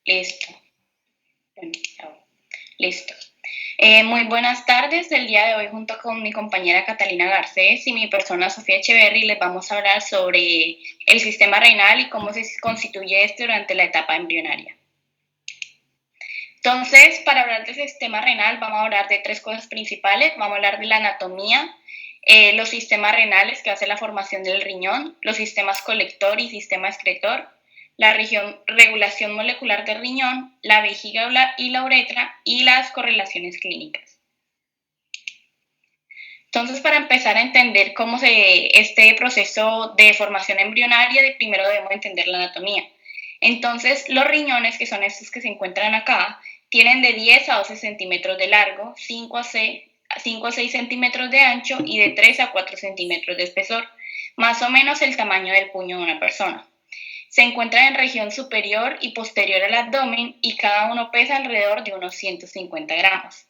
Listo. Bueno, listo. Muy buenas tardes. El día de hoy, junto con mi compañera Catalina Garcés y mi persona Sofía Echeverry, les vamos a hablar sobre el sistema renal y cómo se constituye este durante la etapa embrionaria. Entonces, para hablar del sistema renal, vamos a hablar de tres cosas principales. Vamos a hablar de la anatomía, los sistemas renales que hace la formación del riñón, los sistemas colector y sistema excretor, la regulación molecular del riñón, la vejiga y la uretra y las correlaciones clínicas. Entonces, para empezar a entender cómo este proceso de formación embrionaria, primero debemos entender la anatomía. Entonces, los riñones, que son estos que se encuentran acá, tienen de 10 a 12 centímetros de largo, 5 a 6 centímetros de ancho y de 3 a 4 centímetros de espesor, más o menos el tamaño del puño de una persona. Se encuentran en región superior y posterior al abdomen y cada uno pesa alrededor de unos 150 gramos.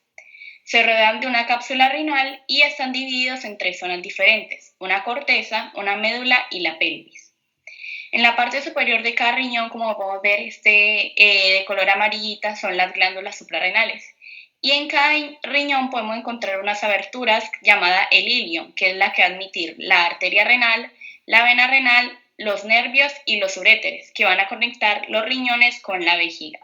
Se rodean de una cápsula renal y están divididos en tres zonas diferentes, una corteza, una médula y la pelvis. En la parte superior de cada riñón, como podemos ver, de color amarillita son las glándulas suprarrenales. Y en cada riñón podemos encontrar unas aberturas llamada el ilion, que es la que va a admitir la arteria renal, la vena renal, los nervios y los uréteres, que van a conectar los riñones con la vejiga.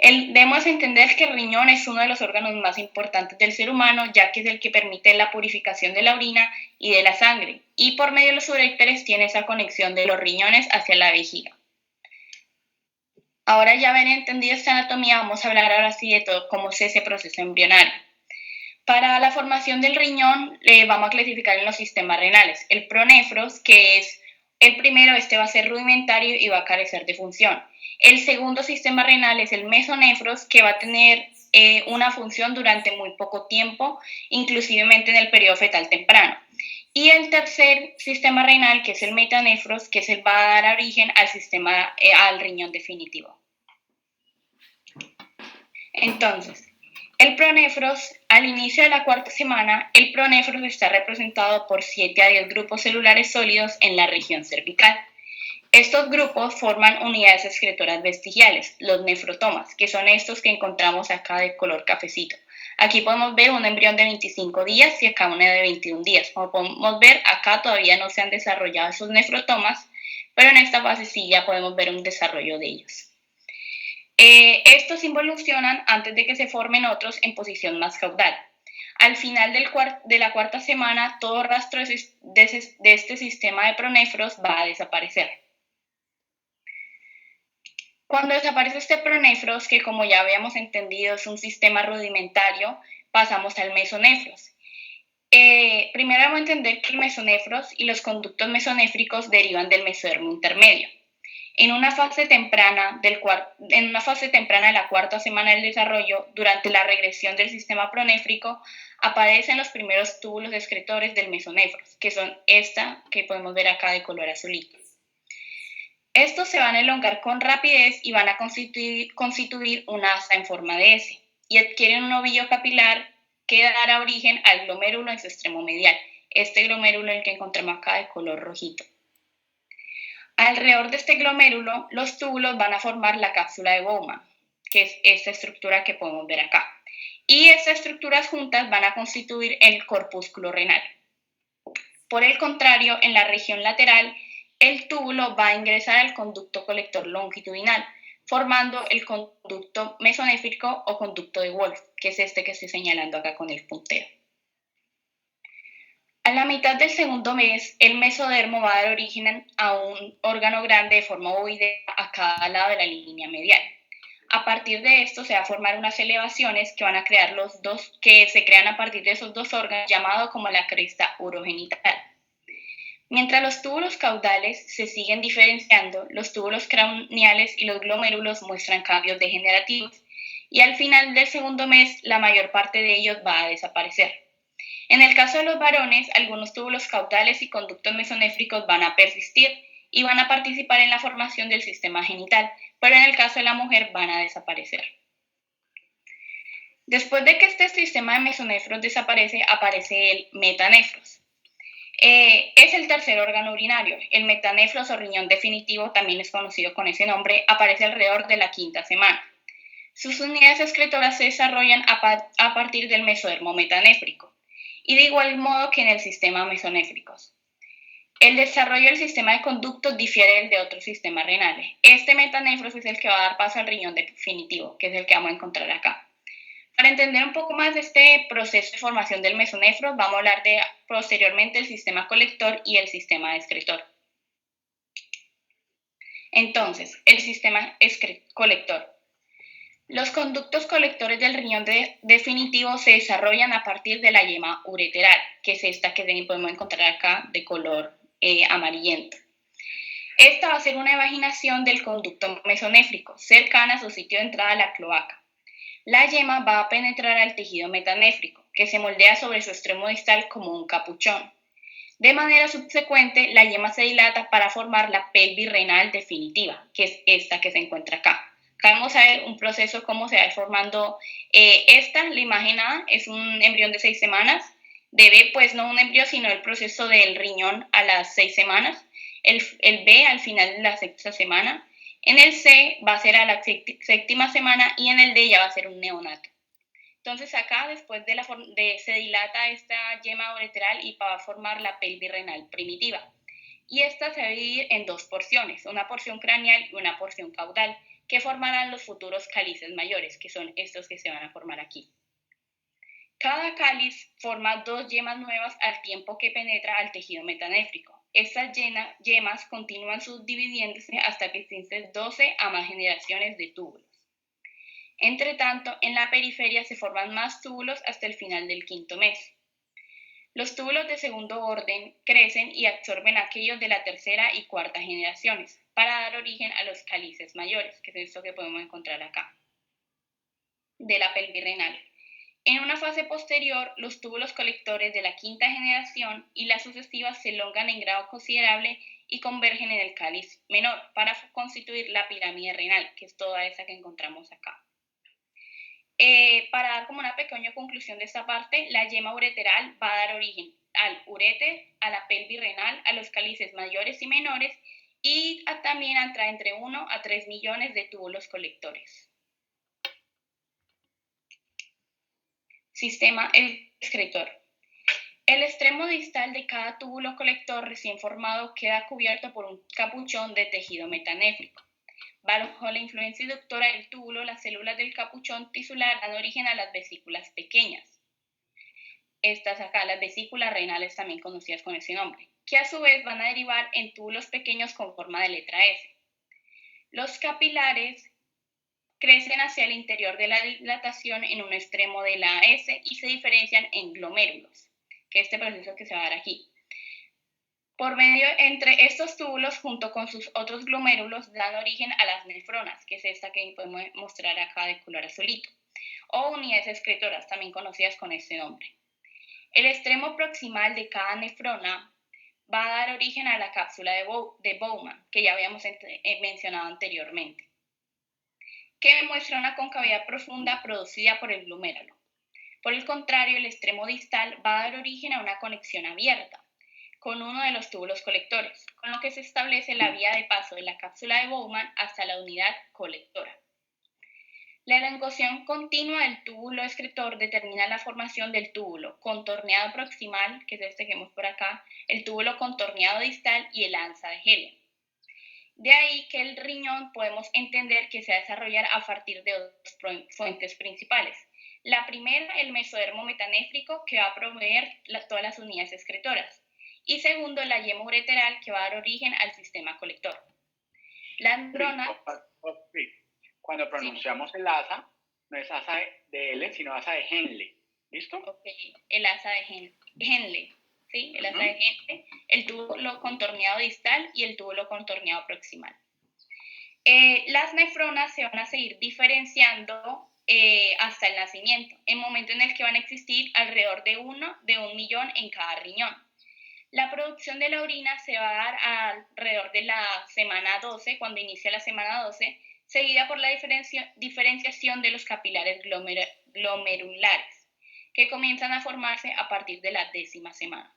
Debemos entender que el riñón es uno de los órganos más importantes del ser humano, ya que es el que permite la purificación de la orina y de la sangre, y por medio de los uréteres tiene esa conexión de los riñones hacia la vejiga. Ahora ya haber entendido esta anatomía, vamos a hablar ahora sí de todo cómo es ese proceso embrionario. Para la formación del riñón, vamos a clasificar en los sistemas renales. El pronefros, que es el primero, va a ser rudimentario y va a carecer de función. El segundo sistema renal es el mesonefros, que va a tener una función durante muy poco tiempo, inclusivemente en el periodo fetal temprano. Y el tercer sistema renal, que es el metanefros, que va a dar origen al riñón definitivo. Entonces, el pronefros, al inicio de la cuarta semana, el pronefros está representado por 7 a 10 grupos celulares sólidos en la región cervical. Estos grupos forman unidades excretoras vestigiales, los nefrotomas, que son estos que encontramos acá de color cafecito. Aquí podemos ver un embrión de 25 días y acá una de 21 días. Como podemos ver, acá todavía no se han desarrollado esos nefrotomas, pero en esta fase sí ya podemos ver un desarrollo de ellos. Estos involucionan antes de que se formen otros en posición más caudal. Al final de la cuarta semana, todo rastro de este sistema de pronefros va a desaparecer. Cuando desaparece este pronefros, que como ya habíamos entendido es un sistema rudimentario, pasamos al mesonefros. Primero vamos a entender que el mesonefros y los conductos mesonéfricos derivan del mesodermo intermedio. En una fase temprana de la cuarta semana del desarrollo, durante la regresión del sistema pronéfrico, aparecen los primeros túbulos excretores del mesonefros, que son esta que podemos ver acá de color azulito. Estos se van a elongar con rapidez y van a constituir una asa en forma de S y adquieren un ovillo capilar que dará origen al glomérulo en su extremo medial. Este glomérulo es el que encontramos acá de color rojito. Alrededor de este glomérulo, los túbulos van a formar la cápsula de Bowman, que es esta estructura que podemos ver acá. Y estas estructuras juntas van a constituir el corpúsculo renal. Por el contrario, en la región lateral, el túbulo va a ingresar al conducto colector longitudinal, formando el conducto mesonéfrico o conducto de Wolff, que es este que estoy señalando acá con el puntero. A la mitad del segundo mes, el mesodermo va a dar origen a un órgano grande de forma ovoidea a cada lado de la línea medial. A partir de esto se va a formar unas elevaciones que van a crear que se crean a partir de esos dos órganos, llamado como la cresta urogenital. Mientras los túbulos caudales se siguen diferenciando, los túbulos craneales y los glomérulos muestran cambios degenerativos y al final del segundo mes la mayor parte de ellos va a desaparecer. En el caso de los varones, algunos túbulos caudales y conductos mesonéfricos van a persistir y van a participar en la formación del sistema genital, pero en el caso de la mujer van a desaparecer. Después de que este sistema de mesonefros desaparece, aparece el metanefros. Es el tercer órgano urinario. El metanefros o riñón definitivo, también es conocido con ese nombre, aparece alrededor de la quinta semana. Sus unidades excretoras se desarrollan a partir del mesodermo metanéfrico y de igual modo que en el sistema mesonéfricos. El desarrollo del sistema de conductos difiere del de otros sistemas renales. Este metanefros es el que va a dar paso al riñón definitivo, que es el que vamos a encontrar acá. Para entender un poco más de este proceso de formación del mesonefro, vamos a hablar de posteriormente el sistema colector y el sistema excretor. Entonces, el sistema colector. Los conductos colectores del riñón definitivo se desarrollan a partir de la yema ureteral, que es esta que podemos encontrar acá de color amarillento. Esta va a ser una evaginación del conducto mesonéfrico, cercana a su sitio de entrada a la cloaca. La yema va a penetrar al tejido metanéfrico, que se moldea sobre su extremo distal como un capuchón. De manera subsecuente, la yema se dilata para formar la pelvis renal definitiva, que es esta que se encuentra acá. Acá vamos a ver un proceso cómo se va formando la imagen A, es un embrión de 6 semanas. De B, pues no un embrión, sino el proceso del riñón a las 6 semanas. El B al final de la sexta semana. En el C va a ser a la séptima semana y en el D ya va a ser un neonato. Entonces acá después se dilata esta yema ureteral y va a formar la pelvis renal primitiva. Y esta se va a dividir en dos porciones, una porción craneal y una porción caudal, que formarán los futuros cálices mayores, que son estos que se van a formar aquí. Cada cáliz forma dos yemas nuevas al tiempo que penetra al tejido metanéfrico. Estas yemas continúan subdividiéndose hasta que existen 12 a más generaciones de túbulos. Entre tanto, en la periferia se forman más túbulos hasta el final del quinto mes. Los túbulos de segundo orden crecen y absorben aquellos de la tercera y cuarta generaciones para dar origen a los cálices mayores, que es esto que podemos encontrar acá, de la pelvis renal. En una fase posterior, los túbulos colectores de la quinta generación y las sucesivas se elongan en grado considerable y convergen en el cáliz menor para constituir la pirámide renal, que es toda esa que encontramos acá. Para dar como una pequeña conclusión de esta parte, la yema ureteral va a dar origen al uréter, a la pelvis renal, a los cálices mayores y menores y también entra entre 1 a 3 millones de túbulos colectores. Sistema excretor. El extremo distal de cada túbulo colector recién formado queda cubierto por un capuchón de tejido metanéfrico. Bajo la influencia inductora del túbulo, las células del capuchón tisular dan origen a las vesículas pequeñas. Estas acá, las vesículas renales, también conocidas con ese nombre, que a su vez van a derivar en túbulos pequeños con forma de letra S. Los capilares crecen hacia el interior de la dilatación en un extremo de la S y se diferencian en glomérulos, que es este proceso que se va a dar aquí. Por medio entre estos túbulos, junto con sus otros glomérulos, dan origen a las nefronas, que es esta que podemos mostrar acá de color azulito, o unidades excretoras, también conocidas con este nombre. El extremo proximal de cada nefrona va a dar origen a la cápsula de Bowman, que ya habíamos mencionado anteriormente, que muestra una concavidad profunda producida por el glomérulo. Por el contrario, el extremo distal va a dar origen a una conexión abierta con uno de los túbulos colectores, con lo que se establece la vía de paso de la cápsula de Bowman hasta la unidad colectora. La elongación continua del túbulo excretor determina la formación del túbulo contorneado proximal, que es este que vemos por acá, el túbulo contorneado distal y el ansa de Helen. De ahí que el riñón podemos entender que se va a desarrollar a partir de dos fuentes principales. La primera, el mesodermo metanéfrico, que va a proveer todas las unidades excretoras. Y segundo, la yema ureteral, que va a dar origen al sistema colector. La nefrona... Cuando pronunciamos el asa, no es asa de L, sino asa de Henle. ¿Listo? Ok, el asa de Henle. ¿Sí? El asa de Henle, el túbulo contorneado distal y el túbulo contorneado proximal. Las nefronas se van a seguir diferenciando hasta el nacimiento, en el momento en el que van a existir alrededor de 1 millón en cada riñón. La producción de la orina se va a dar alrededor de la semana 12, cuando inicia la semana 12, seguida por la diferenciación de los capilares glomerulares, que comienzan a formarse a partir de la 10ª semana.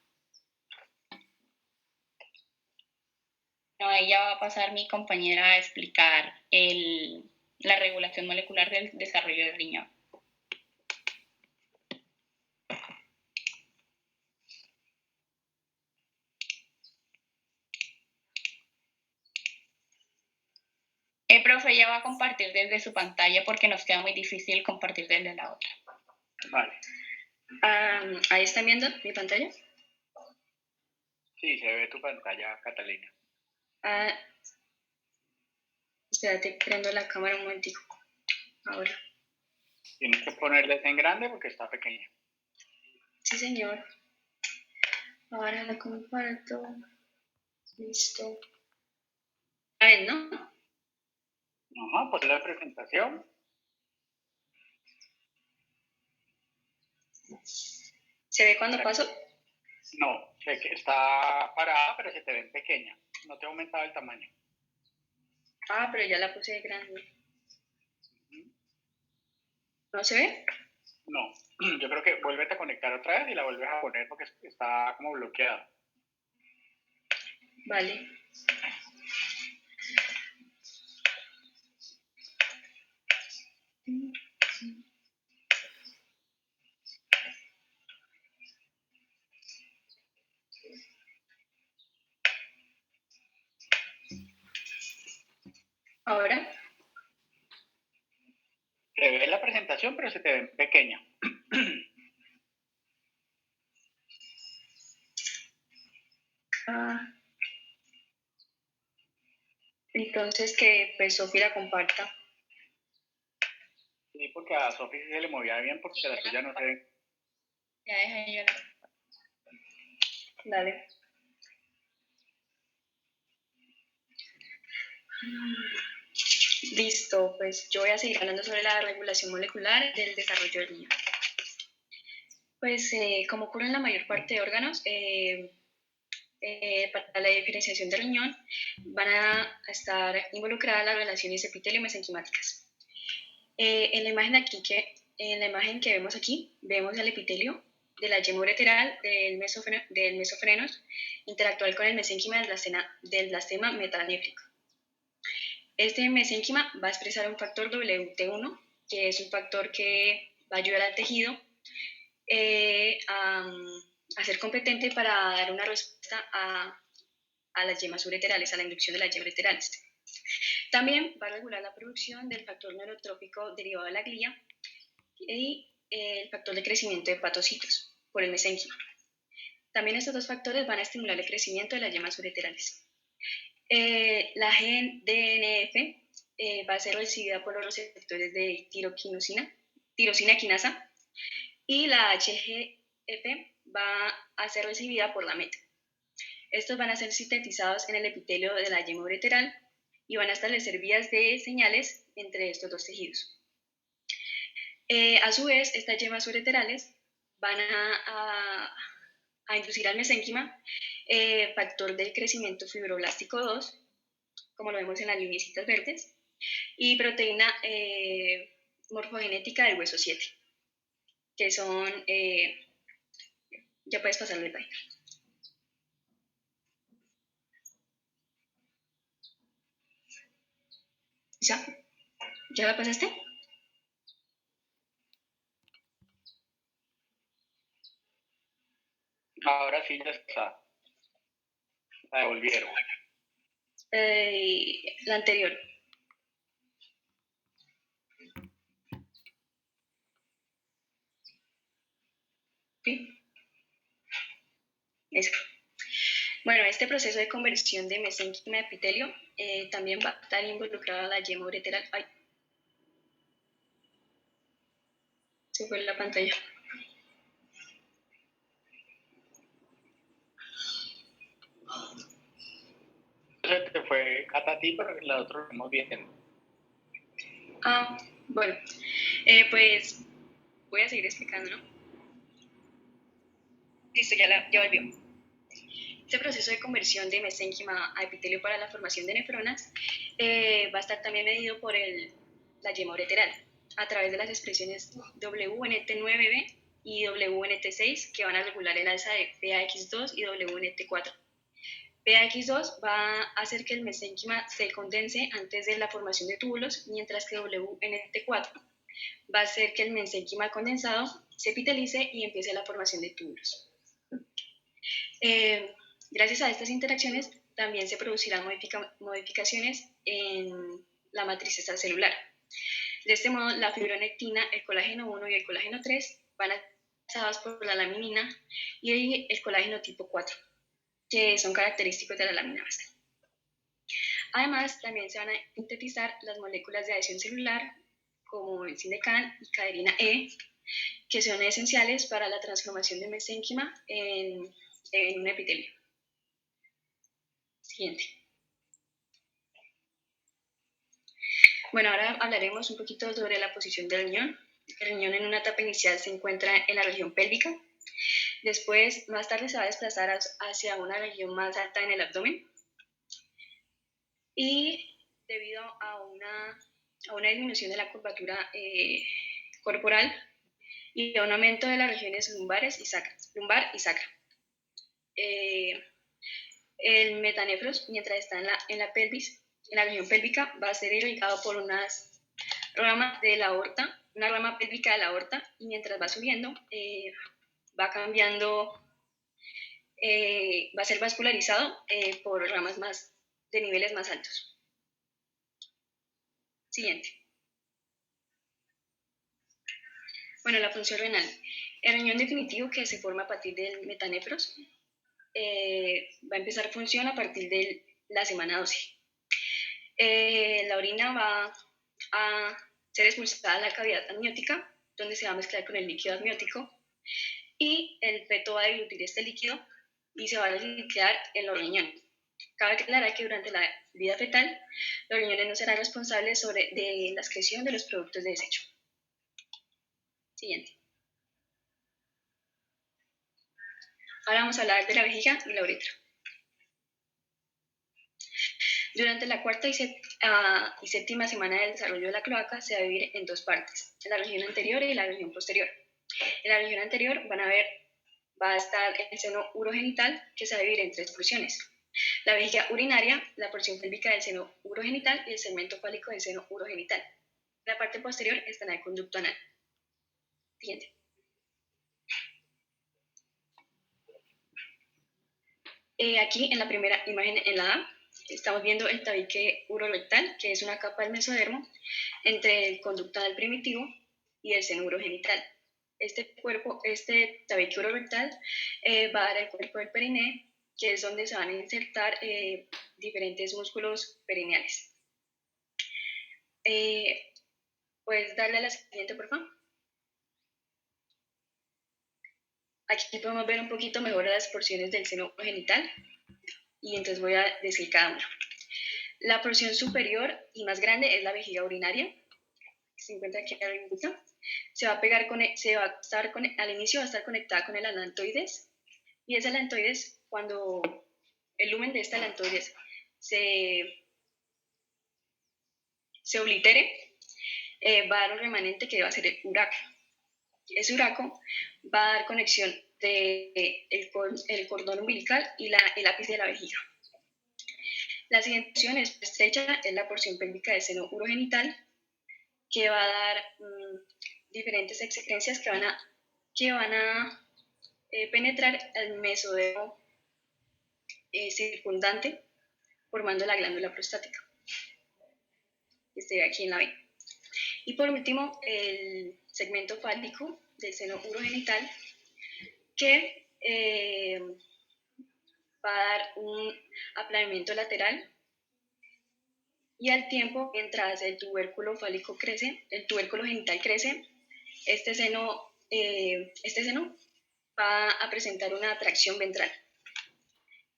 No, ahí ya va a pasar mi compañera a explicar la regulación molecular del desarrollo del riñón. Profe, ya va a compartir desde su pantalla porque nos queda muy difícil compartir desde la otra. Vale. ¿Ahí están viendo mi pantalla? Sí, se ve tu pantalla, Catalina. Espérate, prendo la cámara un momentico. Ahora. Tienes que ponerles en grande porque está pequeña. Sí, señor. Ahora la comparto. Listo. A ver, ¿no? Ajá, pues la presentación. ¿Se ve cuando paso? No, sé que está parada, pero se te ve pequeña. No te ha aumentado el tamaño. Ah, pero ya la puse grande. ¿No se ve? No, yo creo que vuélvete a conectar otra vez y la vuelves a poner porque está como bloqueada. Vale. Ahora. Se ve la presentación, pero se te ve pequeña. Entonces que pues Sofía la comparta. Sí, porque a Sofi sí se le movía bien porque la tuya no se ve. Ya deja yo la. Dale. Listo, pues yo voy a seguir hablando sobre la regulación molecular del desarrollo del niño. Pues como ocurre en la mayor parte de órganos, para la diferenciación del riñón van a estar involucradas las relaciones epitelio-mesenquimáticas. En la imagen que vemos aquí, vemos el epitelio de la yema ureteral del mesofrenos interactuar con el mesénquima del blastema metanéfrico. Este mesénquima va a expresar un factor WT1, que es un factor que va a ayudar al tejido a ser competente para dar una respuesta a las yemas ureterales, a la inducción de las yemas ureterales. También va a regular la producción del factor neurotrópico derivado de la glía y el factor de crecimiento de hepatocitos por el mesénquima. También estos dos factores van a estimular el crecimiento de las yemas ureterales. La GDNF va a ser recibida por los receptores de tirosina quinasa y la HGF va a ser recibida por la MET. Estos van a ser sintetizados en el epitelio de la yema ureteral y van a establecer vías de señales entre estos dos tejidos. A su vez, estas yemas ureterales van a inducir al mesénquima factor de crecimiento fibroblástico 2, como lo vemos en las lineecitas verdes, y proteína morfogenética del hueso 7, que son, ya puedes pasarle el slide. ¿Ya la pasaste? Ahora sí ya está. La devolvieron. La anterior. ¿Sí? Eso. Bueno, este proceso de conversión de mesénquima a epitelio también va a estar involucrada la yema ureteral. Ay. Se fue la pantalla. Se te fue Cata a ti, pero la otra lo vemos bien. Bueno, pues voy a seguir explicando, ¿no? Listo, ya volvió. Este proceso de conversión de mesénquima a epitelio para la formación de nefronas va a estar también medido por la yema ureteral a través de las expresiones WNT9B y WNT6 que van a regular el alza de PAX2 y WNT4. PAX2 va a hacer que el mesénquima se condense antes de la formación de túbulos, mientras que WNT4 va a hacer que el mesénquima condensado se epitelice y empiece la formación de túbulos. Gracias a estas interacciones también se producirán modificaciones en la matriz extracelular. De este modo, la fibronectina, el colágeno 1 y el colágeno 3 van a ser pasados por la laminina y el colágeno tipo 4, que son característicos de la lámina basal. Además, también se van a sintetizar las moléculas de adhesión celular, como el Sindecan y caderina E, que son esenciales para la transformación del mesénquima en un epitelio. Siguiente. Bueno, ahora hablaremos un poquito sobre la posición del riñón. El riñón en una etapa inicial se encuentra en la región pélvica. Después, más tarde se va a desplazar hacia una región más alta en el abdomen. Y debido a una disminución de la curvatura corporal y a un aumento de las regiones lumbar y sacra. El metanefros, mientras está en la pelvis, en la región pélvica, va a ser irrigado por unas ramas de la aorta, una rama pélvica de la aorta, y mientras va subiendo, va cambiando, va a ser vascularizado por ramas de niveles más altos. Siguiente. Bueno, la función renal. El riñón definitivo, que se forma a partir del metanefros, va a empezar función a partir de la semana 12. La orina va a ser expulsada a la cavidad amniótica, donde se va a mezclar con el líquido amniótico, y el feto va a deglutir este líquido y se va a liquear en los riñones. Cabe aclarar que durante la vida fetal, los riñones no serán responsables de la excreción de los productos de desecho. Siguiente. Ahora vamos a hablar de la vejiga y la uretra. Durante la cuarta y séptima semana del desarrollo de la cloaca se va a dividir en dos partes, la región anterior y la región posterior. En la región anterior va a estar el seno urogenital, que se va a dividir en tres porciones: la vejiga urinaria, la porción pélvica del seno urogenital y el segmento fálico del seno urogenital. En la parte posterior estará el conducto anal. Siguiente. Aquí en la primera imagen, en la A, estamos viendo el tabique urorectal, que es una capa del mesodermo entre el conducto anal primitivo y el seno urogenital. Este tabique urorectal va a dar el cuerpo del periné, que es donde se van a insertar diferentes músculos perineales. ¿Puedes darle a la siguiente, por favor? Aquí podemos ver un poquito mejor las porciones del seno urogenital, y entonces voy a decir cada una. La porción superior y más grande es la vejiga urinaria, que se encuentra aquí arriba. Al inicio va a estar conectada con el alantoides, y ese alantoides, cuando el lumen de este alantoides se oblitere, va a dar un remanente que va a ser el uraco. Ese uraco va a dar conexión del cordón umbilical y el ápice de la vejiga. La siguiente porción es estrecha, es la porción pélvica del seno urogenital, que va a dar diferentes excrescencias que van a penetrar el mesodermo circundante, formando la glándula prostática, que se ve aquí en la B. Y por último, el segmento fálico del seno urogenital, que va a dar un aplanamiento lateral, y al tiempo, mientras el tubérculo fálico crece, el tubérculo genital crece, este seno va a presentar una atracción ventral.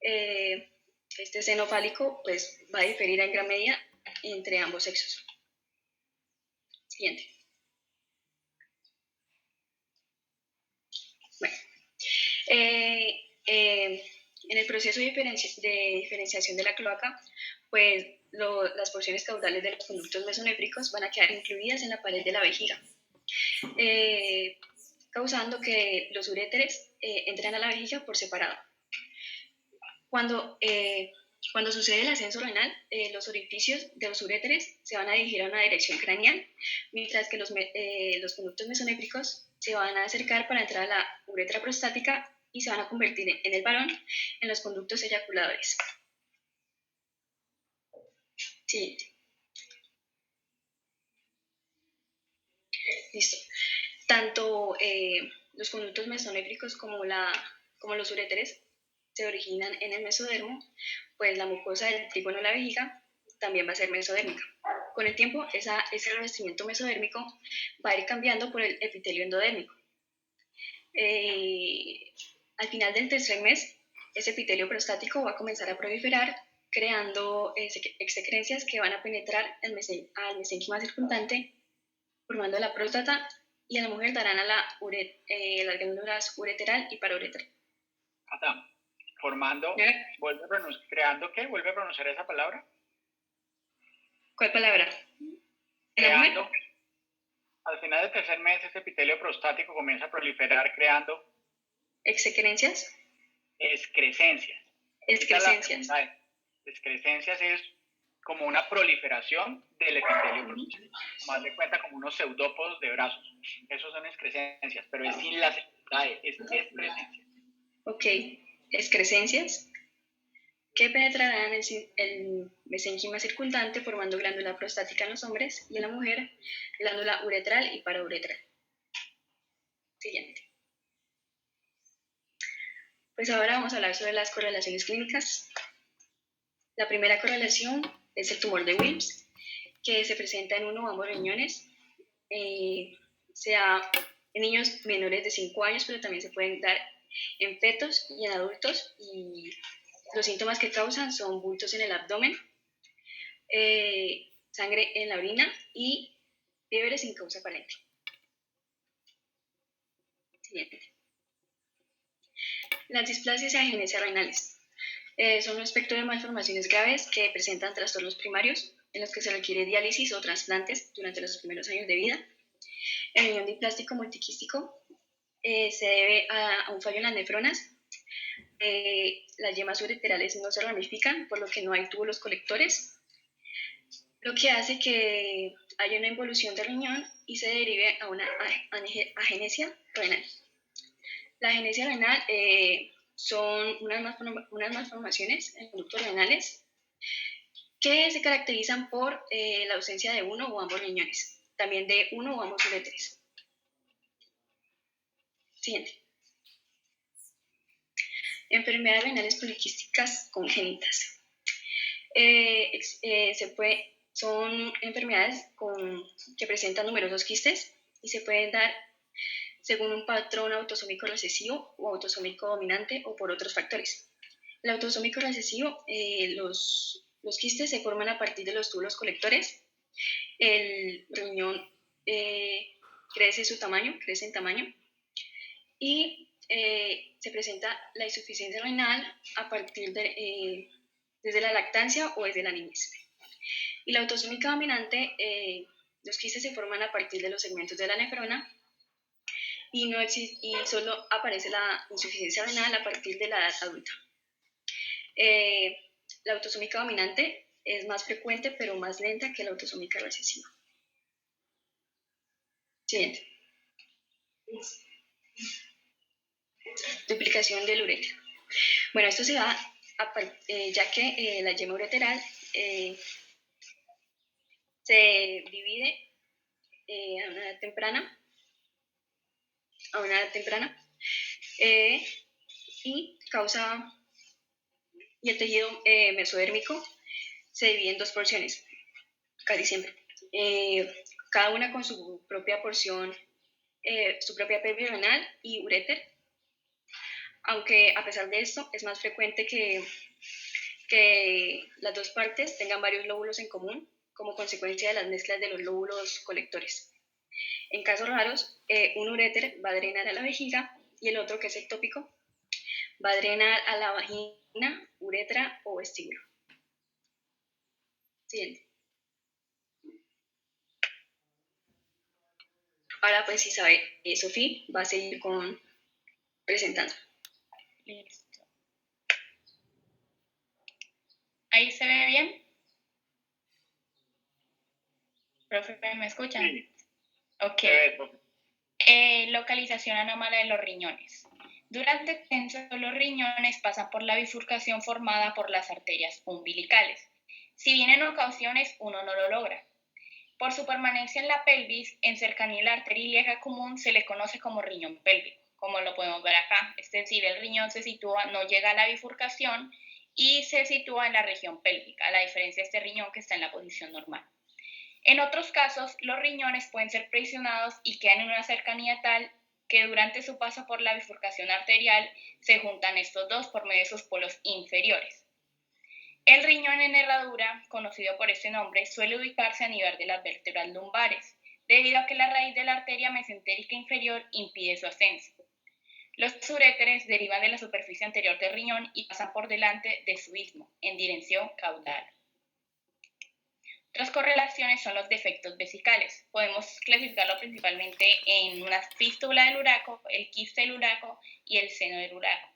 Este seno fálico pues, va a diferir en gran medida entre ambos sexos. Siguiente. Bueno, en el proceso de diferenciación de la cloaca, pues las porciones caudales de los conductos mesonéfricos van a quedar incluidas en la pared de la vejiga, causando que los uréteres entren a la vejiga por separado. Cuando sucede el ascenso renal, los orificios de los uréteres se van a dirigir a una dirección craneal, mientras que los conductos mesonéfricos se van a acercar para entrar a la uretra prostática y se van a convertir en el varón en los conductos eyaculadores. Siguiente. Listo. Tanto los conductos mesonéfricos como los uréteres se originan en el mesodermo, pues la mucosa del trígono de la vejiga también va a ser mesodérmica. Con el tiempo, ese revestimiento mesodérmico va a ir cambiando por el epitelio endodérmico. Al final del tercer mes, ese epitelio prostático va a comenzar a proliferar, creando excrecencias que van a penetrar al mesénquima circundante, formando la próstata, y a la mujer darán a las glándulas ureteral y parauretral. Formando, ¿creando qué? ¿Vuelve a pronunciar esa palabra? ¿Cuál palabra? Creando. Al final del tercer mes, ese epitelio prostático comienza a proliferar, creando... ¿Excrecencias? Excrecencias. Excrecencias es como una proliferación del epitelio prostático. Más de cuenta como unos pseudópodos de brazos. Esos son excrecencias, pero es sin las es excrecencias. Ok. Excrecencias que penetrarán el mesénquima circundante formando glándula prostática en los hombres y en la mujer glándula uretral y parauretral. Siguiente. Pues ahora vamos a hablar sobre las correlaciones clínicas. La primera correlación es el tumor de Wilms, que se presenta en uno o ambos riñones, sea en niños menores de 5 años, pero también se pueden dar en fetos y en adultos, y los síntomas que causan son bultos en el abdomen, sangre en la orina y fiebre sin causa aparente. Siguiente. Las displasias y agenesias renales son un espectro de malformaciones graves que presentan trastornos primarios en los que se requiere diálisis o trasplantes durante los primeros años de vida. El riñón diplástico multiquístico se debe a un fallo en las nefronas. Las yemas ureterales no se ramifican, por lo que no hay túbulos colectores, lo que hace que haya una involución del riñón y se derive a una agenesia renal. La agenesia renal son unas malformaciones en conductos renales que se caracterizan por la ausencia de uno o ambos riñones, también de uno o ambos uréteres. Siguiente. Enfermedades renales poliquísticas congénitas. Son enfermedades que presentan numerosos quistes y se pueden dar según un patrón autosómico recesivo o autosómico dominante o por otros factores. El autosómico recesivo, los quistes se forman a partir de los túbulos colectores. El riñón crece en tamaño y se presenta la insuficiencia renal a partir desde la lactancia o desde la niñez. Y la autosómica dominante, los quistes se forman a partir de los segmentos de la nefrona y solo aparece la insuficiencia renal a partir de la edad adulta. La autosómica dominante es más frecuente pero más lenta que la autosómica recesiva. Siguiente. Duplicación del urétero. Bueno, esto se da ya que la yema ureteral se divide a una edad temprana, y el tejido mesodérmico se divide en dos porciones, casi siempre, cada una con su propia porción, su propia pelvis renal y uréter, aunque a pesar de esto es más frecuente que las dos partes tengan varios lóbulos en común como consecuencia de las mezclas de los lóbulos colectores. En casos raros, un uréter va a drenar a la vejiga y el otro, que es ectópico, va a drenar a la vagina, uretra o vestíbulo. Siguiente. Ahora pues Isabel, Sofía va a seguir presentando. Listo. ¿Ahí se ve bien? ¿Profe, me escuchan? Sí, Ok. se ve, profe. Localización anómala de los riñones. Durante el censo, los riñones pasan por la bifurcación formada por las arterias umbilicales. Si bien en ocasiones uno no lo logra. Por su permanencia en la pelvis, en cercanía a la arteria ilíaca común, se le conoce como riñón pélvico, como lo podemos ver acá. Es decir, el riñón se sitúa, no llega a la bifurcación y se sitúa en la región pélvica, a la diferencia de este riñón que está en la posición normal. En otros casos, los riñones pueden ser presionados y quedan en una cercanía tal que durante su paso por la bifurcación arterial se juntan estos dos por medio de sus polos inferiores. El riñón en herradura, conocido por este nombre, suele ubicarse a nivel de las vértebras lumbares, debido a que la raíz de la arteria mesentérica inferior impide su ascenso. Los uréteres derivan de la superficie anterior del riñón y pasan por delante de su istmo, en dirección caudal. Otras correlaciones son los defectos vesicales. Podemos clasificarlo principalmente en una fístula del uraco, el quiste del uraco y el seno del uraco.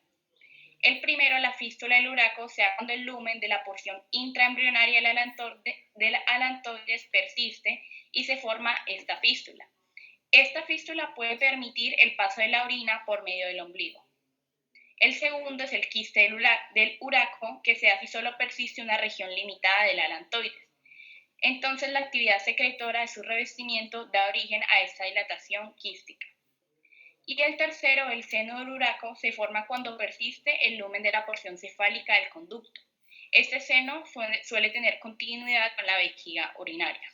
El primero, la fístula del uraco, se da cuando el lumen de la porción intraembrionaria del alantoides persiste y se forma esta fístula. Esta fístula puede permitir el paso de la orina por medio del ombligo. El segundo es el quiste del uraco, que se da si solo persiste una región limitada del alantoides. Entonces la actividad secretora de su revestimiento da origen a esta dilatación quística. Y el tercero, el seno del uraco, se forma cuando persiste el lumen de la porción cefálica del conducto. Este seno suele tener continuidad con la vejiga urinaria.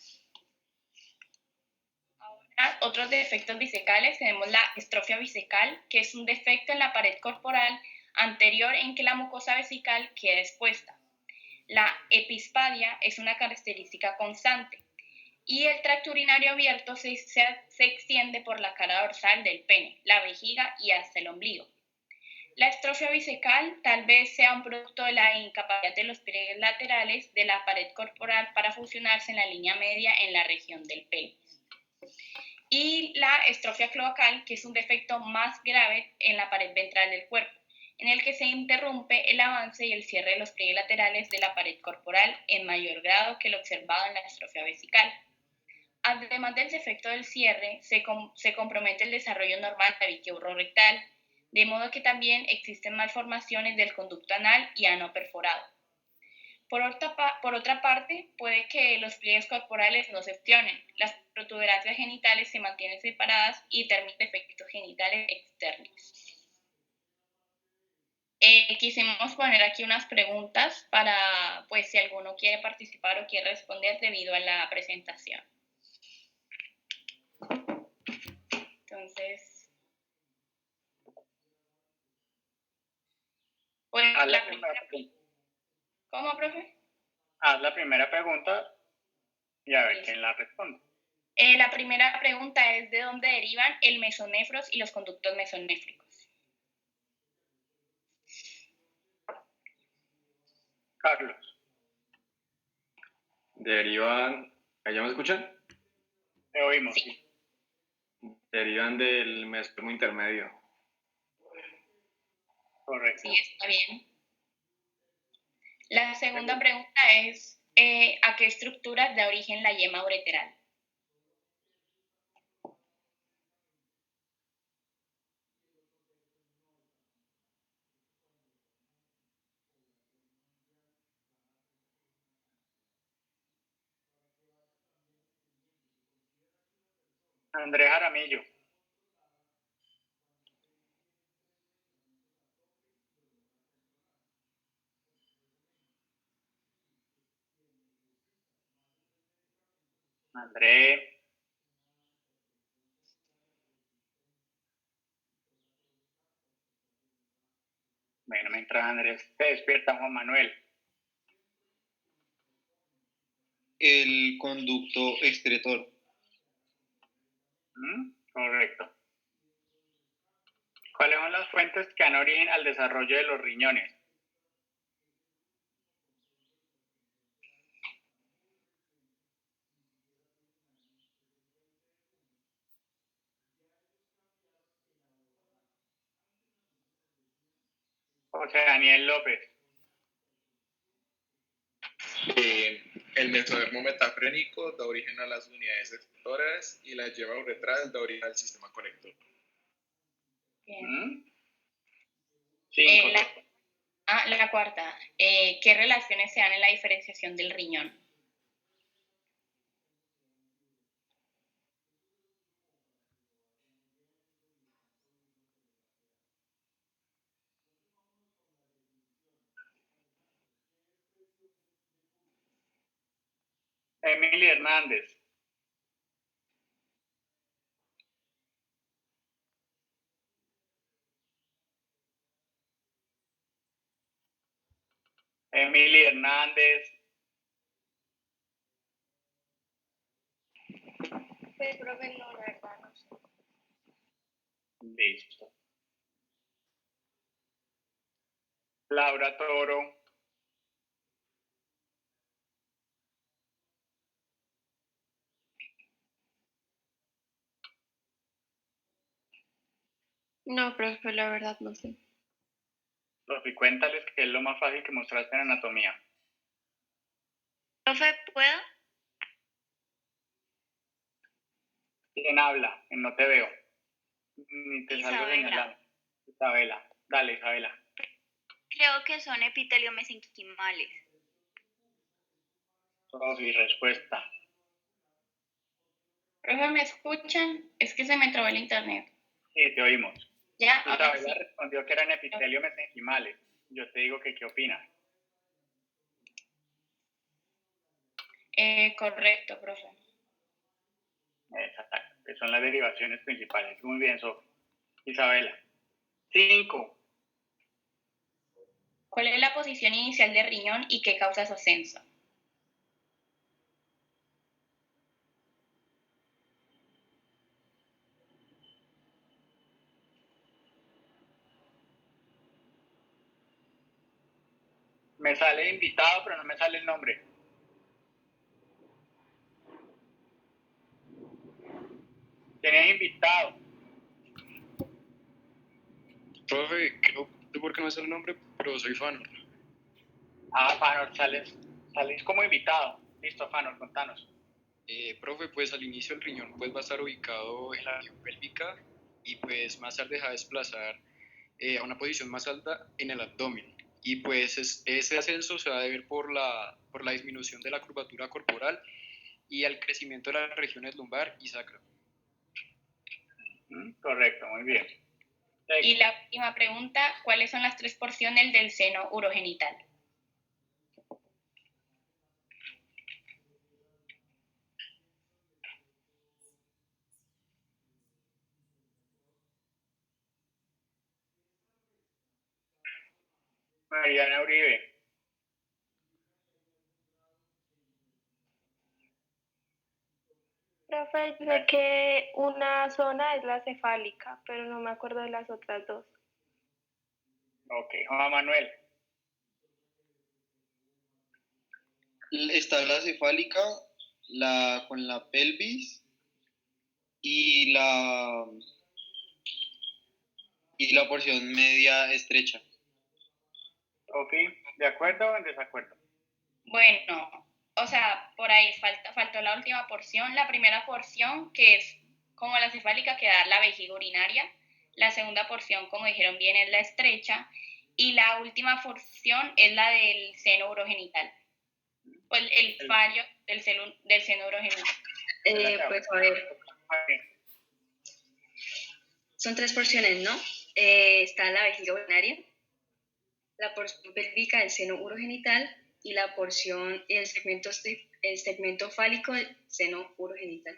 Ahora, otros defectos bisecales, tenemos la estrofia bisecal, que es un defecto en la pared corporal anterior en que la mucosa vesical queda expuesta. La epispadia es una característica constante y el tracto urinario abierto se extiende por la cara dorsal del pene, la vejiga y hasta el ombligo. La estrofia bisecal tal vez sea un producto de la incapacidad de los pliegues laterales de la pared corporal para fusionarse en la línea media en la región del pelvis. Y la estrofia cloacal, que es un defecto más grave en la pared ventral del cuerpo, en el que se interrumpe el avance y el cierre de los pliegues laterales de la pared corporal en mayor grado que lo observado en la estrofia vesical. Además del defecto del cierre, se compromete el desarrollo normal de la vía urorrectal, de modo que también existen malformaciones del conducto anal y ano perforado. Por otra parte, puede que los pliegues corporales no se fusionen, las protuberancias genitales se mantienen separadas y terminan defectos genitales externos. Quisimos poner aquí unas preguntas para, pues, si alguno quiere participar o quiere responder debido a la presentación. Entonces, pues, Haz la primera pregunta. ¿Cómo, profe? Haz la primera pregunta y a ver quién la responde. La primera pregunta es: ¿de dónde derivan el mesonefros y los conductos mesonéfricos? Carlos, Derivan, ¿ya me escuchan? te oímos. Sí. Derivan del mesospermo intermedio. Correcto. Sí, está bien. La segunda pregunta es: ¿a qué estructuras da origen la yema ureteral? Andrés Jaramillo. Andrés. Bueno, mientras Andrés se despierta, Juan Manuel. El conducto excretor. Correcto. ¿Cuáles son las fuentes que dan origen al desarrollo de los riñones? José Daniel López. El mesodermo metafrénico da origen a las unidades excitoras y la yema uretral da origen al sistema conector. Bien. Cinco. La cuarta. ¿Qué relaciones se dan en la diferenciación del riñón? Emily Hernández. Emily Hernández. Pues, profe, no, la verdad, no sé. Listo. Laura Toro. No, profe, la verdad, no sé. Sofi, cuéntales que es lo más fácil que mostraste en anatomía. Profe, ¿puedo? ¿Quién habla? Que no te veo. Ni te salgo Isabela. señalando. Isabela. Dale, Isabela. Creo que son epiteliomesenquimales. Sofi, respuesta. Profe, ¿me escuchan? Es que se me trabó el internet. Sí, te oímos. Ya, ahora Isabela sí. respondió que eran epiteliomesenquimales. Yo te digo que qué opinas. Correcto, profe. Exacto, que son las derivaciones principales. Muy bien, Sofi. Isabela. 5. ¿Cuál es la posición inicial del riñón y qué causa su ascenso? Me sale invitado, pero no me sale el nombre. ¿Quién es invitado? Profe, creo que porque no me sale el nombre, pero soy Fanor. Fanor, salís como invitado. Listo, Fanor, contanos. Profe, pues al inicio el riñón pues va a estar ubicado en la región pélvica y pues más tarde va a desplazar a una posición más alta en el abdomen. Y pues ese ascenso se va a deber por la disminución de la curvatura corporal y al crecimiento de las regiones lumbar y sacra. Correcto, muy bien. Y la última pregunta, ¿cuáles son las 3 porciones del seno urogenital? Mariana Uribe. Profe, sé que una zona es la cefálica, pero no me acuerdo de las otras dos. Ok, Juan Manuel. Está la cefálica, con la pelvis y la porción media estrecha. Ok, ¿de acuerdo o en desacuerdo? Bueno, o sea, por ahí faltó la última porción. La primera porción, que es como la cefálica, que da la vejiga urinaria. La segunda porción, como dijeron bien, es la estrecha. Y la última porción es la del seno urogenital. O el fallo del seno urogenital. Pues a ver, son 3 porciones, ¿no? Está la vejiga urinaria, la porción pélvica del seno urogenital y la porción, el segmento fálico del seno urogenital.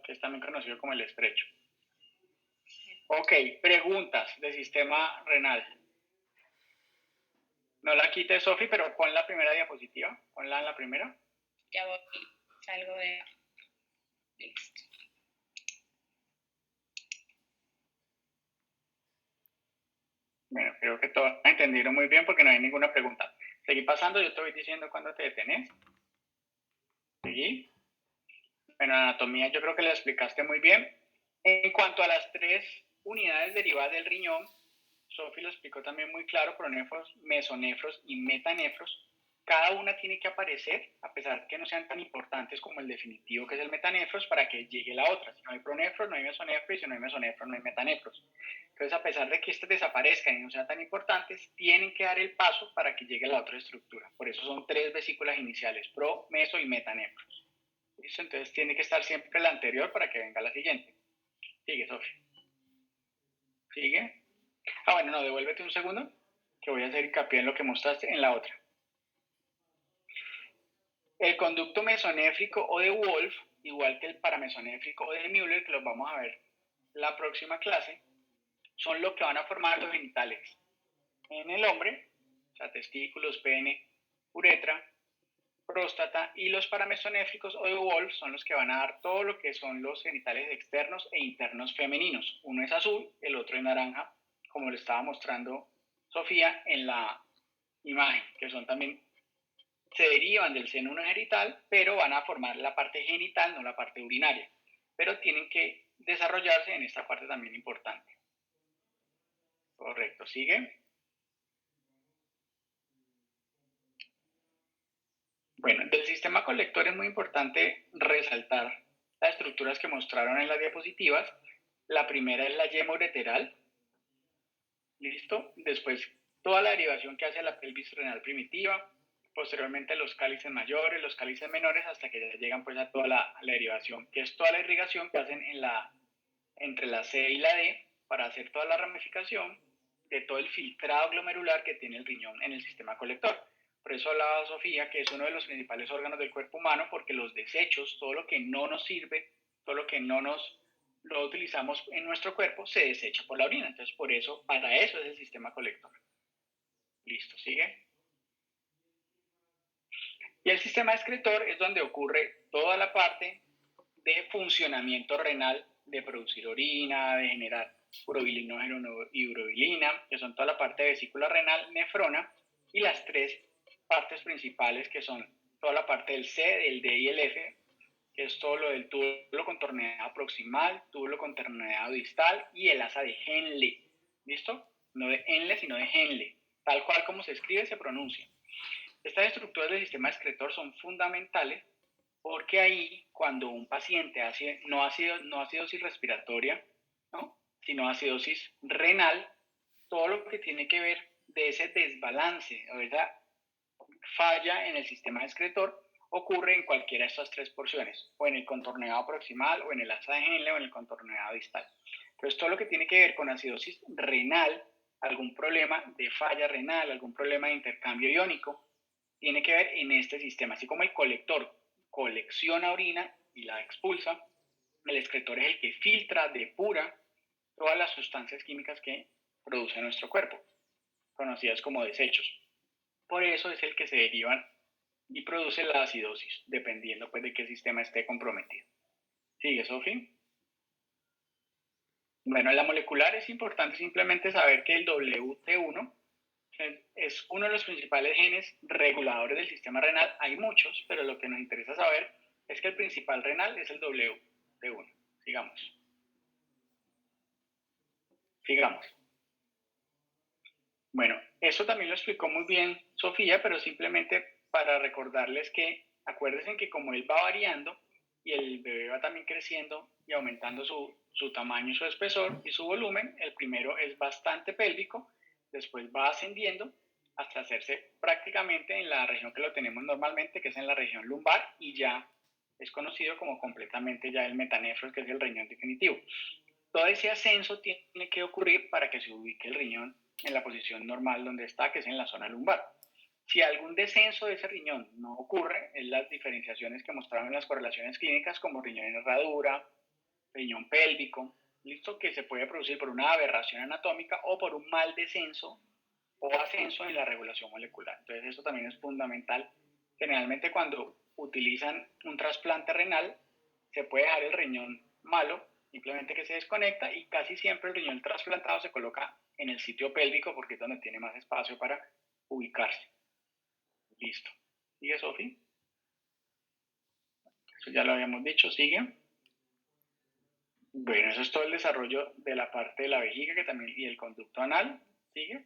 Que es también conocido como el estrecho. Ok, preguntas de sistema renal. No la quites, Sofi, pero pon la primera diapositiva. Ponla en la primera. Ya voy, salgo de... Listo. Bueno, creo que todos entendieron muy bien porque no hay ninguna pregunta. Seguí pasando, yo te voy diciendo cuándo te detenés. Seguí. Bueno, anatomía yo creo que la explicaste muy bien. En cuanto a las 3 unidades derivadas del riñón, Sofi lo explicó también muy claro, pronefros, mesonefros y metanefros. cada una tiene que aparecer, a pesar que no sean tan importantes como el definitivo, que es el metanefros, para que llegue la otra. Si no hay pronefros, no hay mesonefros, y si no hay mesonefros, no hay metanefros. Entonces, a pesar de que estas desaparezcan y no sean tan importantes, tienen que dar el paso para que llegue la otra estructura. Por eso son 3 vesículas iniciales, pro, meso y metanefros. ¿Listo? Entonces, tiene que estar siempre la anterior para que venga la siguiente. Sigue, Sofía. Sigue. Bueno, no, devuélvete un segundo, que voy a hacer hincapié en lo que mostraste en la otra. El conducto mesonéfrico o de Wolff, igual que el paramesonéfrico o de Müller, que los vamos a ver la próxima clase, son los que van a formar los genitales en el hombre, o sea, testículos, pene, uretra, próstata, y los paramesonéfricos o de Wolff son los que van a dar todo lo que son los genitales externos e internos femeninos. Uno es azul, el otro es naranja, como le estaba mostrando Sofía en la imagen, que son también, se derivan del seno genital, pero van a formar la parte genital, no la parte urinaria. Pero tienen que desarrollarse en esta parte también importante. Correcto, sigue. Bueno, del sistema colector es muy importante resaltar las estructuras que mostraron en las diapositivas. La primera es la yema ureteral. ¿Listo? Después, toda la derivación que hace la pelvis renal primitiva. Posteriormente, los cálices mayores, los cálices menores, hasta que ya llegan pues a toda la derivación, que es toda la irrigación que hacen entre la C y la D para hacer toda la ramificación de todo el filtrado glomerular que tiene el riñón en el sistema colector. Por eso hablaba Sofía que es uno de los principales órganos del cuerpo humano, porque los desechos, todo lo que no nos sirve, todo lo que no lo utilizamos en nuestro cuerpo, se desecha por la orina. Entonces, por eso, para eso es el sistema colector. Listo, sigue. Y el sistema excretor es donde ocurre toda la parte de funcionamiento renal, de producir orina, de generar urobilinógeno y urobilina, que son toda la parte de vesícula renal, nefrona, y las 3 partes principales, que son toda la parte del C, del D y el F, que es todo lo del túbulo contorneado proximal, túbulo contorneado distal y el asa de Henle. ¿Listo? No de Henle, sino de Henle. Tal cual como se escribe, se pronuncia. Estas estructuras del sistema excretor son fundamentales porque ahí, cuando un paciente no acidosis respiratoria, ¿no?, sino acidosis renal, todo lo que tiene que ver de ese desbalance o esa falla en el sistema excretor ocurre en cualquiera de estas 3 porciones, o en el contorneado proximal, o en el asa de Henle, o en el contorneado distal. Entonces, todo lo que tiene que ver con acidosis renal, algún problema de falla renal, algún problema de intercambio iónico, tiene que ver en este sistema. Así como el colector colecciona orina y la expulsa, el excretor es el que filtra, depura todas las sustancias químicas que produce nuestro cuerpo, conocidas como desechos. Por eso es el que se derivan y produce la acidosis, dependiendo pues de qué sistema esté comprometido. ¿Sigue, Sofi? Bueno, en la molecular es importante simplemente saber que el WT1 es uno de los principales genes reguladores del sistema renal. Hay muchos, pero lo que nos interesa saber es que el principal renal es el WT1. Sigamos. Bueno, eso también lo explicó muy bien Sofía, pero simplemente para recordarles que acuérdense que como él va variando y el bebé va también creciendo y aumentando su tamaño, su espesor y su volumen, el primero es bastante pélvico, después va ascendiendo hasta hacerse prácticamente en la región que lo tenemos normalmente, que es en la región lumbar, y ya es conocido como completamente ya el metanefros, que es el riñón definitivo. Todo ese ascenso tiene que ocurrir para que se ubique el riñón en la posición normal donde está, que es en la zona lumbar. Si algún descenso de ese riñón no ocurre, es las diferenciaciones que mostraron en las correlaciones clínicas, como riñón en herradura, riñón pélvico, listo, que se puede producir por una aberración anatómica o por un mal descenso o ascenso en la regulación molecular. Entonces, esto también es fundamental. Generalmente, cuando utilizan un trasplante renal, se puede dejar el riñón malo, simplemente que se desconecta, y casi siempre el riñón trasplantado se coloca en el sitio pélvico porque es donde tiene más espacio para ubicarse. Listo. ¿Sigue, Sofi? Eso ya lo habíamos dicho. ¿Sigue? Bueno, eso es todo el desarrollo de la parte de la vejiga que también, y el conducto anal. ¿Sigue?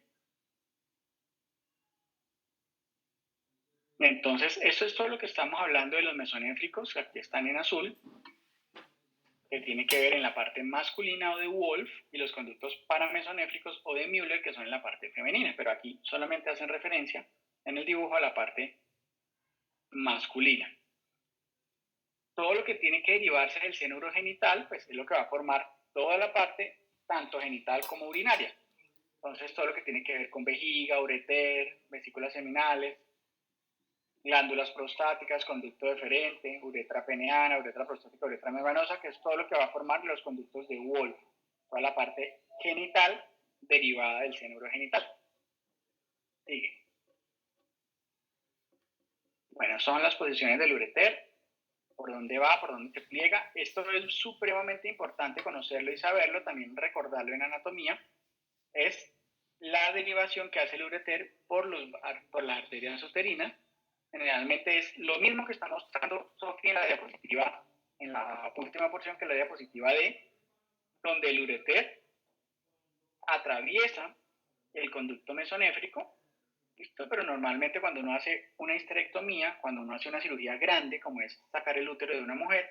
Entonces, esto es todo lo que estamos hablando de los mesonéfricos, que aquí están en azul, que tiene que ver en la parte masculina o de Wolff, y los conductos paramesonéfricos o de Müller, que son en la parte femenina, pero aquí solamente hacen referencia en el dibujo a la parte masculina. Todo lo que tiene que derivarse del seno urogenital, pues es lo que va a formar toda la parte, tanto genital como urinaria. Entonces, todo lo que tiene que ver con vejiga, ureter, vesículas seminales, glándulas prostáticas, conducto deferente, uretra peneana, uretra prostática, uretra membranosa, que es todo lo que va a formar los conductos de Wolff, toda la parte genital derivada del seno urogenital. Sigue. Bueno, son las posiciones del ureter, por dónde va, por dónde se pliega. Esto es supremamente importante conocerlo y saberlo, también recordarlo en anatomía. Es la derivación que hace el ureter por las arterias uterinas. Generalmente es lo mismo que está mostrando Sofía en la diapositiva, en la última porción, que es la diapositiva D, donde el ureter atraviesa el conducto mesonéfrico, ¿listo? Pero normalmente cuando uno hace una histerectomía, cuando uno hace una cirugía grande, como es sacar el útero de una mujer,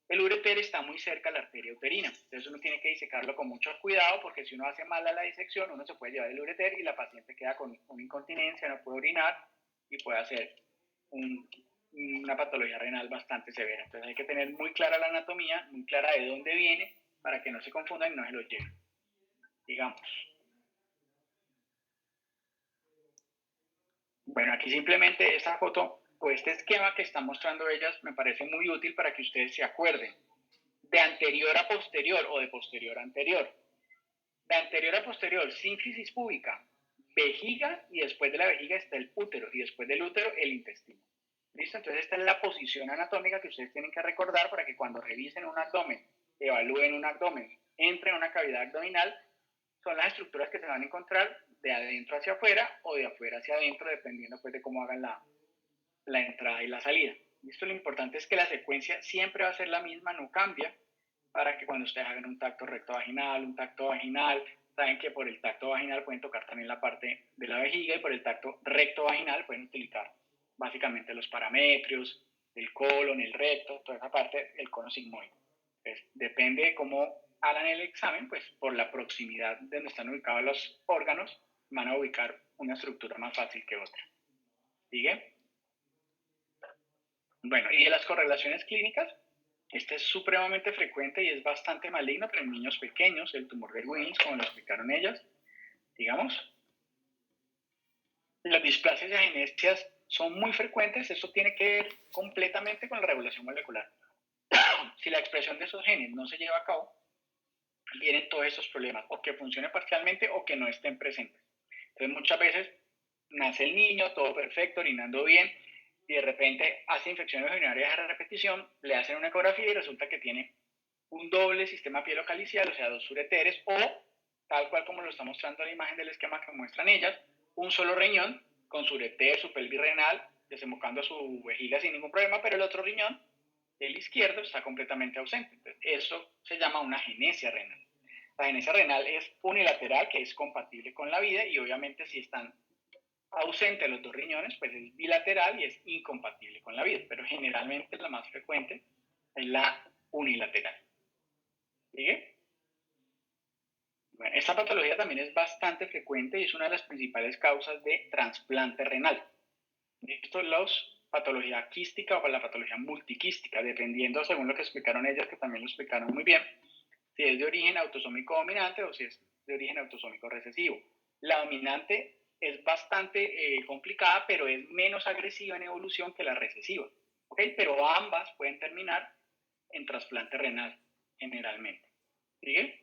el ureter está muy cerca a la arteria uterina. Entonces uno tiene que disecarlo con mucho cuidado, porque si uno hace mal a la disección, uno se puede llevar el ureter y la paciente queda con una incontinencia, no puede orinar y puede hacer una patología renal bastante severa. Entonces hay que tener muy clara la anatomía, muy clara de dónde viene, para que no se confundan y no se lo lleven. Digamos. Bueno, aquí simplemente esta foto o este esquema que están mostrando ellas me parece muy útil para que ustedes se acuerden de anterior a posterior o de posterior a anterior. De anterior a posterior, sínfisis púbica, vejiga, y después de la vejiga está el útero, y después del útero el intestino. ¿Listo? Entonces esta es la posición anatómica que ustedes tienen que recordar para que cuando revisen un abdomen, evalúen un abdomen, entren en una cavidad abdominal, son las estructuras que se van a encontrar de adentro hacia afuera o de afuera hacia adentro, dependiendo pues de cómo hagan la entrada y la salida. ¿Listo? Lo importante es que la secuencia siempre va a ser la misma, no cambia, para que cuando ustedes hagan un tacto recto vaginal, un tacto vaginal, saben que por el tacto vaginal pueden tocar también la parte de la vejiga, y por el tacto recto vaginal pueden utilizar básicamente los parametrios, el colon, el recto, toda esa parte, el cono sigmoide. Entonces, depende de cómo hagan el examen, pues por la proximidad de donde están ubicados los órganos, van a ubicar una estructura más fácil que otra. ¿Sigue? Bueno, y de las correlaciones clínicas, este es supremamente frecuente y es bastante maligno, pero en niños pequeños, el tumor de Wilms, como lo explicaron ellas, digamos. Las displasias y agenesias son muy frecuentes. Esto tiene que ver completamente con la regulación molecular. Si la expresión de esos genes no se lleva a cabo, vienen todos estos problemas, o que funcione parcialmente o que no estén presentes. Entonces muchas veces nace el niño, todo perfecto, orinando bien, y de repente hace infecciones urinarias a repetición, le hacen una ecografía y resulta que tiene un doble sistema pielocalicial, o sea, dos ureteres, o tal cual como lo está mostrando la imagen del esquema que muestran ellas, un solo riñón con su ureter, su pelvis renal, desembocando a su vejiga sin ningún problema, pero el otro riñón, el izquierdo, está completamente ausente. Entonces, eso se llama una agenesia renal. La agenesia renal es unilateral, que es compatible con la vida, y obviamente si están ausentes los dos riñones, pues es bilateral y es incompatible con la vida, pero generalmente la más frecuente es la unilateral. ¿Sigue? Bueno, esta patología también es bastante frecuente y es una de las principales causas de trasplante renal. Esto es la patología quística o la patología multiquística, dependiendo, según lo que explicaron ellas, que también lo explicaron muy bien, si es de origen autosómico dominante o si es de origen autosómico recesivo. La dominante es bastante complicada, pero es menos agresiva en evolución que la recesiva. ¿Okay? Pero ambas pueden terminar en trasplante renal, generalmente. ¿Sigue?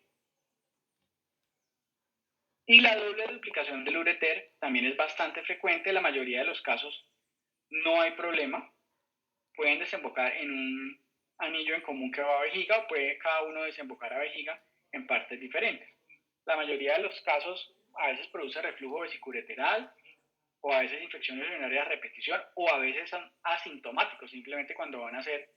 Y la doble duplicación del ureter también es bastante frecuente. En la mayoría de los casos no hay problema. Pueden desembocar en un anillo en común que va a vejiga, o puede cada uno desembocar a vejiga en partes diferentes. La mayoría de los casos a veces produce reflujo vesicureteral, o a veces infecciones urinarias a repetición, o a veces son asintomáticos, simplemente cuando van a hacer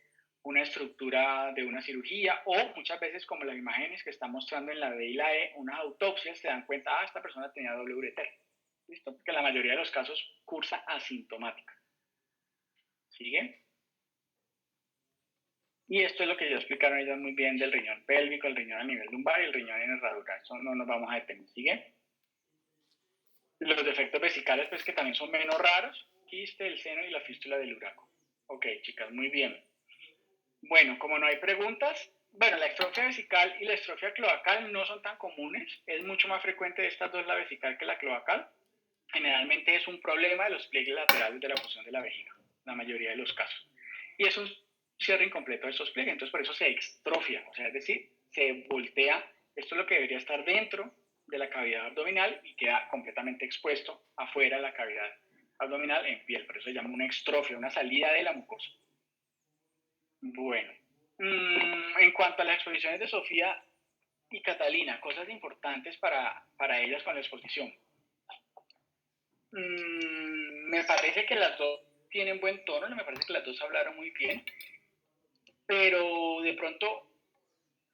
una estructura de una cirugía, o muchas veces, como las imágenes que están mostrando en la D y la E, unas autopsias se dan cuenta, esta persona tenía doble ureter. ¿Listo? Porque la mayoría de los casos cursa asintomática. ¿Sigue? Y esto es lo que ya explicaron ellas muy bien del riñón pélvico, el riñón a nivel lumbar y el riñón en herradura. Eso no nos vamos a detener. ¿Sigue? Los defectos vesicales, pues que también son menos raros, quiste, el seno y la fístula del uraco. Ok, chicas, muy bien. Bueno, como no hay preguntas, bueno, la estrofia vesical y la estrofia cloacal no son tan comunes. Es mucho más frecuente de estas dos la vesical que la cloacal. Generalmente es un problema de los pliegues laterales de la porción de la vejiga, la mayoría de los casos. Y es un cierre incompleto de esos pliegues, entonces por eso se extrofia, o sea, es decir, se voltea. Esto es lo que debería estar dentro de la cavidad abdominal y queda completamente expuesto afuera de la cavidad abdominal en piel, por eso se llama una extrofia, una salida de la mucosa. Bueno, en cuanto a las exposiciones de Sofía y Catalina, cosas importantes para ellas con la exposición. Me parece que las dos tienen buen tono, me parece que las dos hablaron muy bien, pero de pronto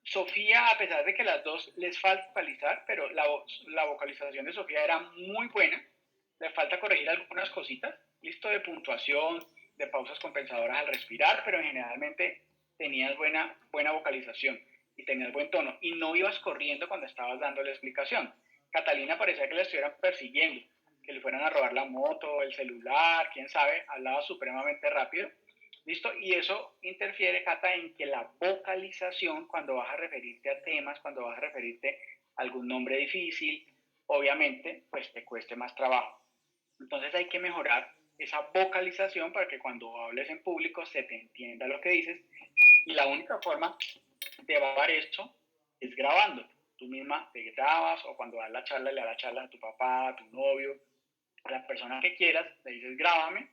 Sofía, a pesar de que las dos les falta vocalizar, pero la vocalización de Sofía era muy buena, le falta corregir algunas cositas, listo, de puntuación, de pausas compensadoras al respirar, pero generalmente tenías buena vocalización y tenías buen tono y no ibas corriendo cuando estabas dando la explicación. Catalina parecía que la estuvieran persiguiendo, que le fueran a robar la moto, el celular, quién sabe, hablaba supremamente rápido. ¿Listo? Y eso interfiere, Cata, en que la vocalización, cuando vas a referirte a temas, cuando vas a referirte a algún nombre difícil, obviamente, pues te cueste más trabajo. Entonces hay que mejorar esa vocalización para que cuando hables en público se te entienda lo que dices. Y la única forma de evaluar esto es grabando. Tú misma te grabas o cuando das la charla, le das la charla a tu papá, a tu novio, a la persona que quieras, le dices grábame.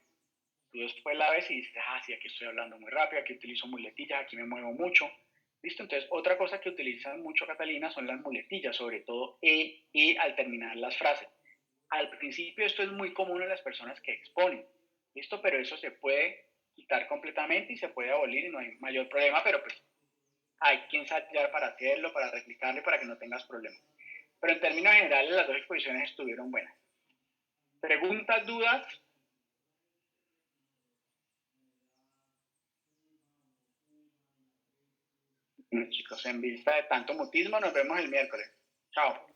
Tú después la ves y dices, sí, aquí estoy hablando muy rápido, aquí utilizo muletillas, aquí me muevo mucho. ¿Listo? Entonces, otra cosa que utilizan mucho, Catalina, son las muletillas, sobre todo y al terminar las frases. Al principio esto es muy común en las personas que exponen, ¿listo? Pero eso se puede quitar completamente y se puede abolir y no hay mayor problema, pero pues hay que ensayar para hacerlo, para replicarlo, para que no tengas problemas. Pero en términos generales, las dos exposiciones estuvieron buenas. ¿Preguntas, dudas? Chicos, en vista de tanto mutismo, nos vemos el miércoles. Chao.